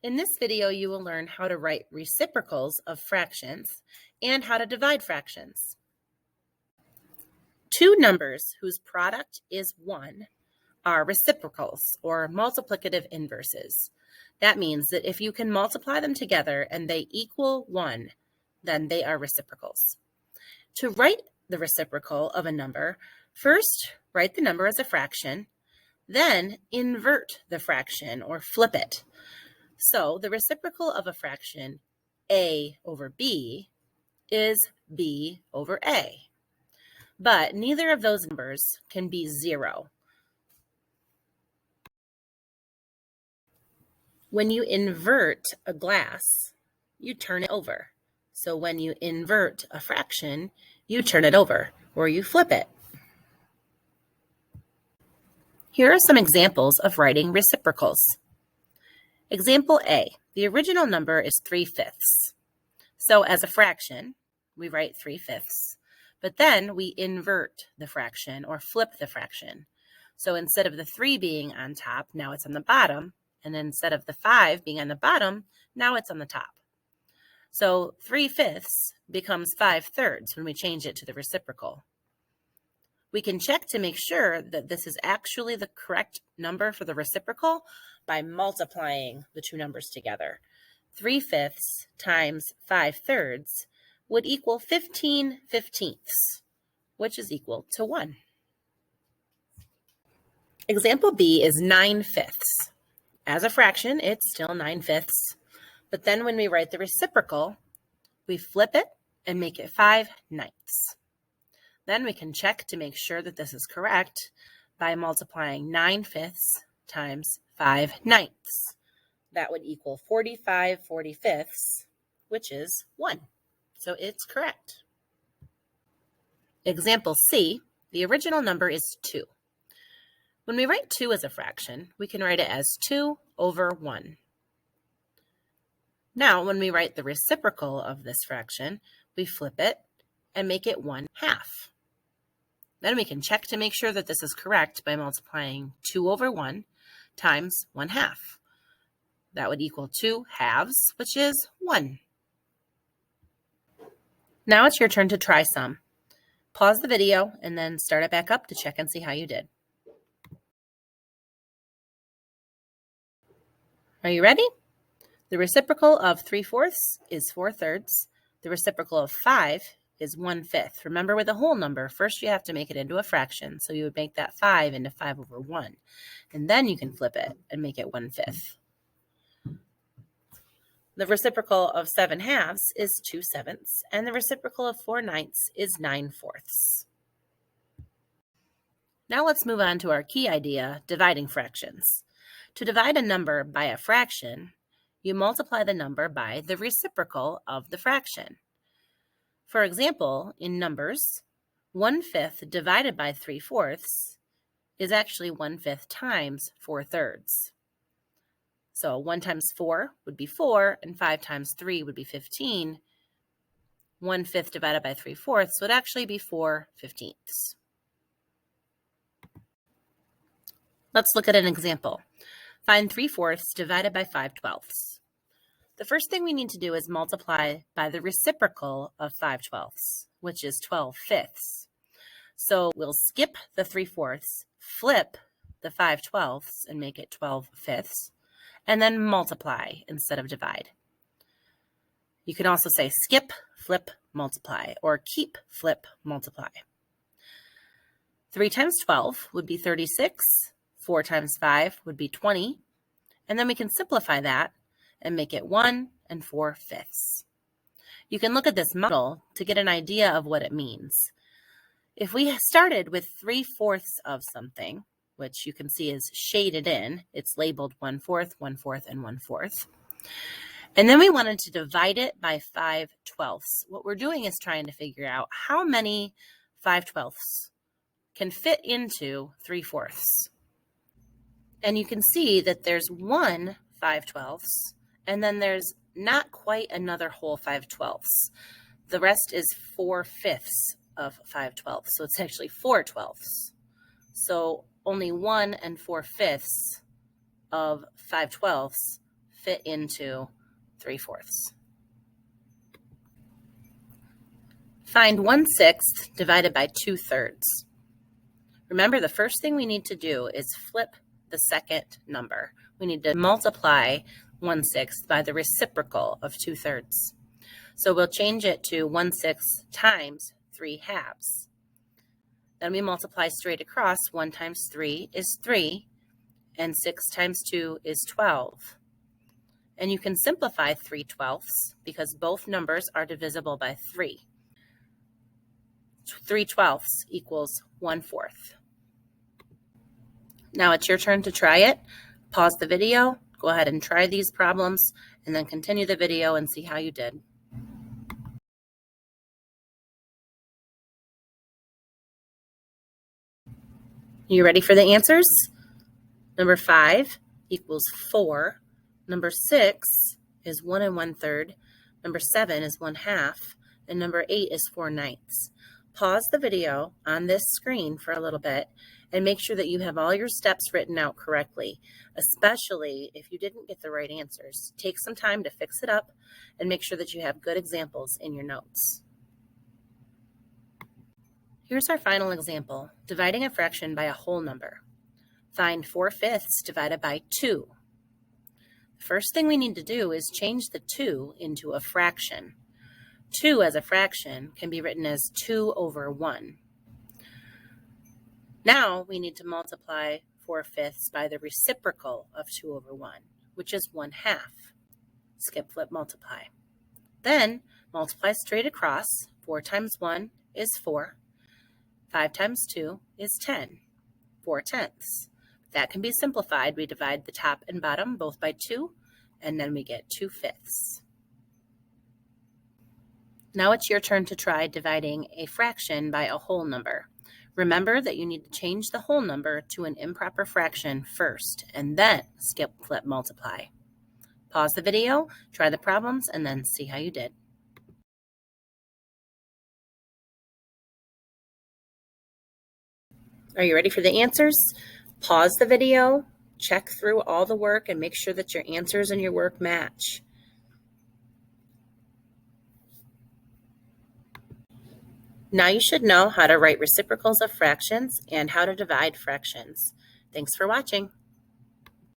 In this video, you will learn how to write reciprocals of fractions and how to divide fractions. Two numbers whose product is 1 are reciprocals or multiplicative inverses. That means that if you can multiply them together and they equal 1, then they are reciprocals. To write the reciprocal of a number, first write the number as a fraction, then invert the fraction or flip it. So the reciprocal of a fraction, a over b, is b over a. But neither of those numbers can be 0. When you invert a glass, you turn it over. So when you invert a fraction, you turn it over or you flip it. Here are some examples of writing reciprocals. Example A, the original number is 3/5. So as a fraction, we write 3/5, but then we invert the fraction or flip the fraction. So instead of the 3 being on top, now it's on the bottom, and instead of the 5 being on the bottom, now it's on the top. So 3/5 becomes 5/3 when we change it to the reciprocal. We can check to make sure that this is actually the correct number for the reciprocal by multiplying the two numbers together. 3/5 times 5/3 would equal 15/15, which is equal to 1. Example B is 9/5. As a fraction, it's still 9/5. But then when we write the reciprocal, we flip it and make it 5/9. Then we can check to make sure that this is correct by multiplying 9/5 times 5/9. That would equal 45/45, which is 1. So it's correct. Example C, the original number is 2. When we write 2 as a fraction, we can write it as 2 over 1. Now, when we write the reciprocal of this fraction, we flip it and make it 1/2. Then we can check to make sure that this is correct by multiplying 2 over 1 times 1/2. That would equal 2/2, which is 1. Now it's your turn to try some. Pause the video and then start it back up to check and see how you did. Are you ready? The reciprocal of 3/4 is 4/3. The reciprocal of 5 is 1/5. Remember, with a whole number, first you have to make it into a fraction. So you would make that 5 into 5 over 1. And then you can flip it and make it 1/5. The reciprocal of 7/2 is 2/7. And the reciprocal of 4/9 is 9/4. Now let's move on to our key idea, dividing fractions. To divide a number by a fraction, you multiply the number by the reciprocal of the fraction. For example, in numbers, 1/5 divided by 3/4 is actually 1/5 times 4/3. So 1 times 4 would be 4, and 5 times 3 would be 15. 1/5 divided by 3/4 would actually be 4/15. Let's look at an example. Find 3/4 divided by 5/12. The first thing we need to do is multiply by the reciprocal of 5/12, which is 12/5. So we'll skip the 3/4, flip the 5/12 and make it 12/5, and then multiply instead of divide. You can also say skip, flip, multiply, or keep, flip, multiply. 3 times 12 would be 36. 4 times 5 would be 20. And then we can simplify that and make it 1 and 4/5. You can look at this model to get an idea of what it means. If we started with 3/4 of something, which you can see is shaded in, it's labeled 1/4, 1/4, and 1/4. And then we wanted to divide it by 5/12. What we're doing is trying to figure out how many 5/12 can fit into 3/4. And you can see that there's 1 5/12, and then there's not quite another whole 5/12. The rest is 4/5 of 5/12, so it's actually 4/12. So only 1 and 4/5 of 5/12 fit into 3/4. Find 1/6 divided by 2/3. Remember, the first thing we need to do is flip the second number. We need to multiply 1/6 by the reciprocal of 2/3. So we'll change it to 1/6 times 3/2. Then we multiply straight across. 1 times 3 is 3, and 6 times 2 is 12. And you can simplify 3/12 because both numbers are divisible by 3. 3/12 equals 1/4. Now it's your turn to try it. Pause the video, go ahead and try these problems, and then continue the video and see how you did. You ready for the answers? Number 5 equals 4. Number 6 is 1 1/3. Number 7 is 1/2. And number 8 is 4/9. Pause the video on this screen for a little bit and make sure that you have all your steps written out correctly, especially if you didn't get the right answers. Take some time to fix it up and make sure that you have good examples in your notes. Here's our final example, dividing a fraction by a whole number. Find 4/5 divided by 2. The first thing we need to do is change the 2 into a fraction. 2 as a fraction can be written as 2/1. Now we need to multiply 4/5 by the reciprocal of 2/1, which is 1/2. Skip, flip, multiply. Then multiply straight across. 4 times 1 is 4. 5 times 2 is 10. 4/10. That can be simplified. We divide the top and bottom both by 2, and then we get 2/5. Now it's your turn to try dividing a fraction by a whole number. Remember that you need to change the whole number to an improper fraction first, and then skip, flip, multiply. Pause the video, try the problems, and then see how you did. Are you ready for the answers? Pause the video, check through all the work, and make sure that your answers and your work match. Now you should know how to write reciprocals of fractions and how to divide fractions. Thanks for watching.